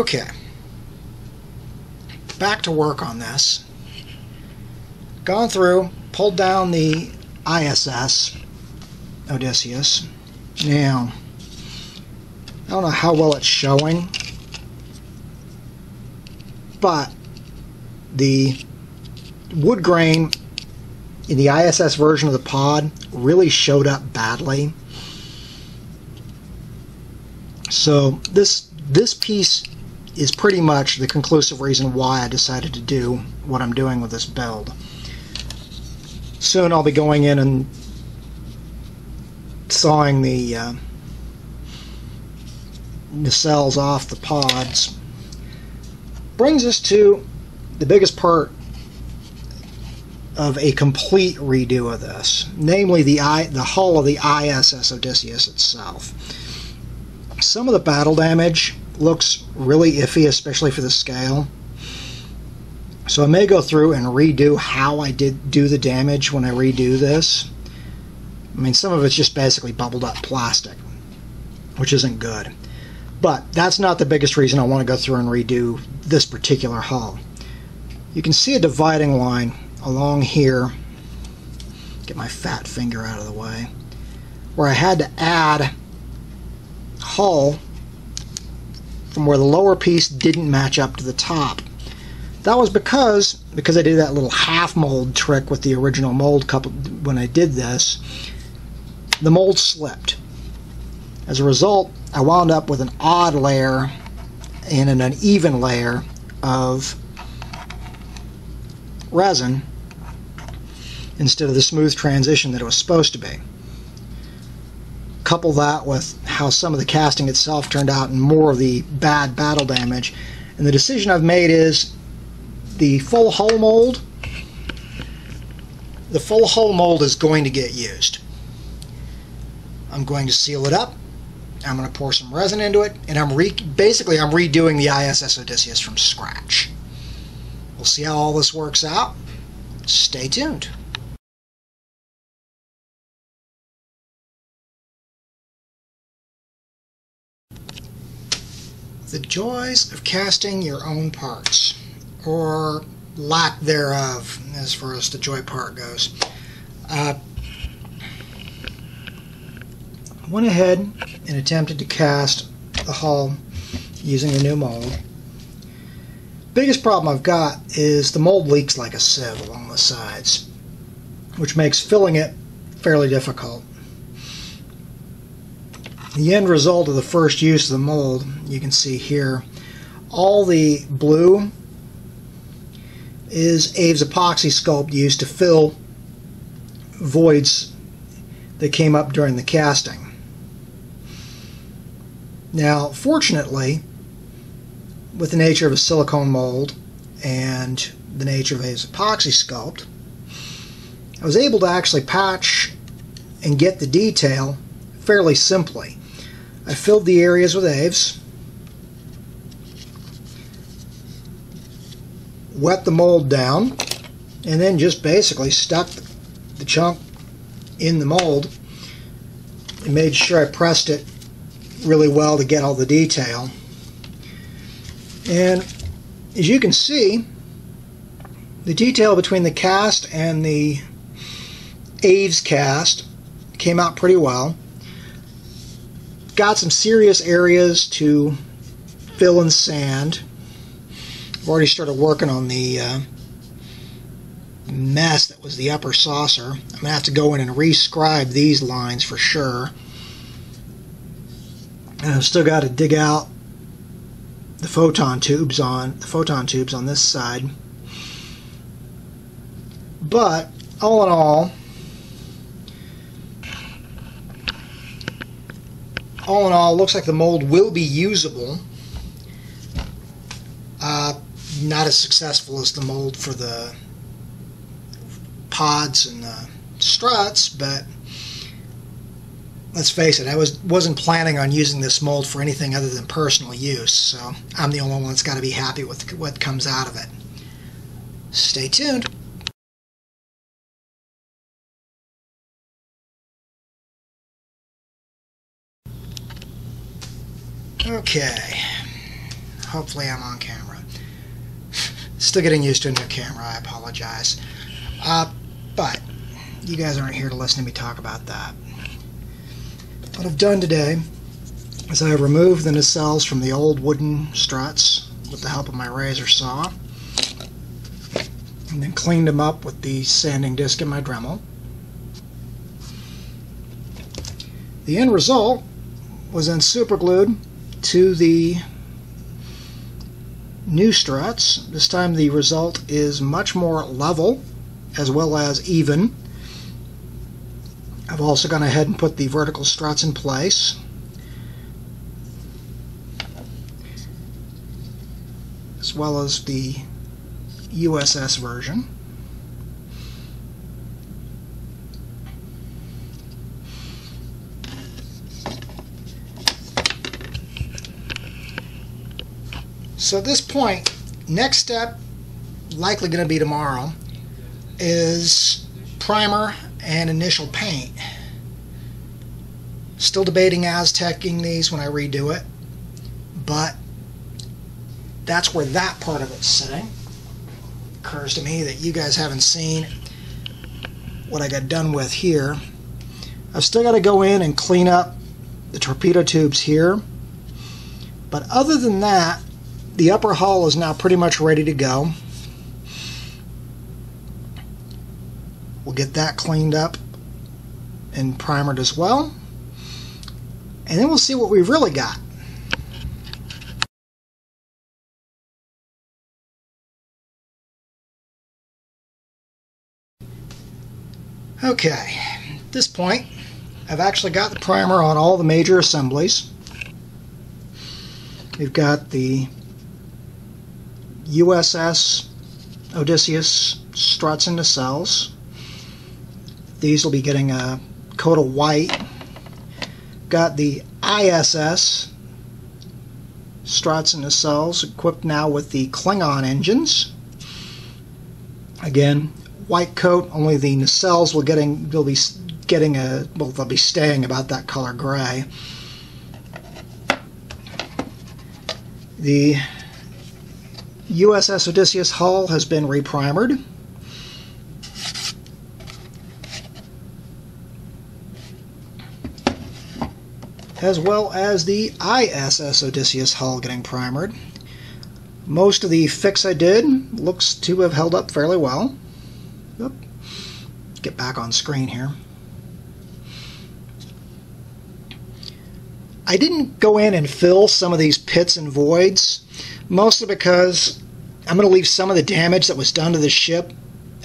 Okay, back to work on this. Gone through, pulled down the ISS, Odysseus. Now, I don't know how well it's showing, but the wood grain in the ISS version of the pod really showed up badly. So this piece is pretty much the conclusive reason why I decided to do what I'm doing with this build. Soon I'll be going in and sawing the cells off the pods. Brings us to the biggest part of a complete redo of this, namely the hull of the ISS Odysseus itself. Some of the battle damage looks really iffy, especially for the scale. So I may go through and redo how I did do the damage when I redo this. I mean, some of it's just basically bubbled up plastic, which isn't good. But that's not the biggest reason I want to go through and redo this particular hull. You can see a dividing line along here. Get my fat finger out of the way. Where I had to add hull from where the lower piece didn't match up to the top. That was because I did that little half mold trick with the original mold when I did this. The mold slipped. As a result, I wound up with an odd layer and an uneven layer of resin instead of the smooth transition that it was supposed to be. Couple that with how some of the casting itself turned out and more of the bad battle damage, and the decision I've made is the full hull mold is going to get used. I'm going to seal it up. I'm going to pour some resin into it, and I'm redoing the ISS Odysseus from scratch. We'll see how all this works out. Stay tuned. The joys of casting your own parts, or lack thereof, as far as the joy part goes. I went ahead and attempted to cast the hull using the new mold. Biggest problem I've got is the mold leaks like a sieve along the sides, which makes filling it fairly difficult. The end result of the first use of the mold, you can see here, all the blue is Abe's epoxy sculpt used to fill voids that came up during the casting. Now, fortunately, with the nature of a silicone mold and the nature of Abe's epoxy sculpt, I was able to actually patch and get the detail fairly simply. I filled the areas with Abe's, wet the mold down, and then just basically stuck the chunk in the mold and made sure I pressed it really well to get all the detail. And as you can see, the detail between the cast and the Abe's cast came out pretty well. Got some serious areas to fill in sand. I've already started working on the mess that was the upper saucer. I'm going to have to go in and re-scribe these lines for sure. And I've still got to dig out the photon tubes on this side. But all in all, looks like the mold will be usable. Not as successful as the mold for the pods and the struts, but let's face it, I wasn't planning on using this mold for anything other than personal use, so I'm the only one that's got to be happy with what comes out of it. Stay tuned. Okay, Hopefully I'm on camera. Still getting used to a new camera, I apologize. But you guys aren't here to listen to me talk about that. What I've done today is I have removed the nacelles from the old wooden struts with the help of my razor saw, and then cleaned them up with the sanding disc in my Dremel. The end result was then superglued to the new struts. This time the result is much more level as well as even. I've also gone ahead and put the vertical struts in place. As well as the USS version. So at this point, next step, likely going to be tomorrow, is primer and initial paint. Still debating Aztecing these when I redo it, but that's where that part of it's sitting. Occurs to me that you guys haven't seen what I got done with here. I've still got to go in and clean up the torpedo tubes here, but other than that, the upper hull is now pretty much ready to go. We'll get that cleaned up and primered as well, and then we'll see what we've really got. Okay, at this point, I've actually got the primer on all the major assemblies. We've got the USS Odysseus struts and nacelles. These will be getting a coat of white. Got the ISS struts and nacelles equipped now with the Klingon engines. Again, white coat, only the nacelles will be staying about that color gray. The USS Odysseus hull has been reprimered. As well as the ISS Odysseus hull getting primered. Most of the fix I did looks to have held up fairly well. Oop. Get back on screen here. I didn't go in and fill some of these pits and voids, mostly because I'm going to leave some of the damage that was done to the ship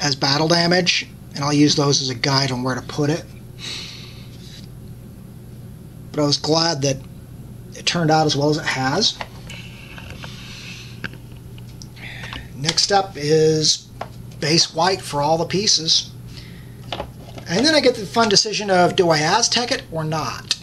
as battle damage, and I'll use those as a guide on where to put it. But I was glad that it turned out as well as it has. Next up is base white for all the pieces. And then I get the fun decision of, do I Aztec it or not?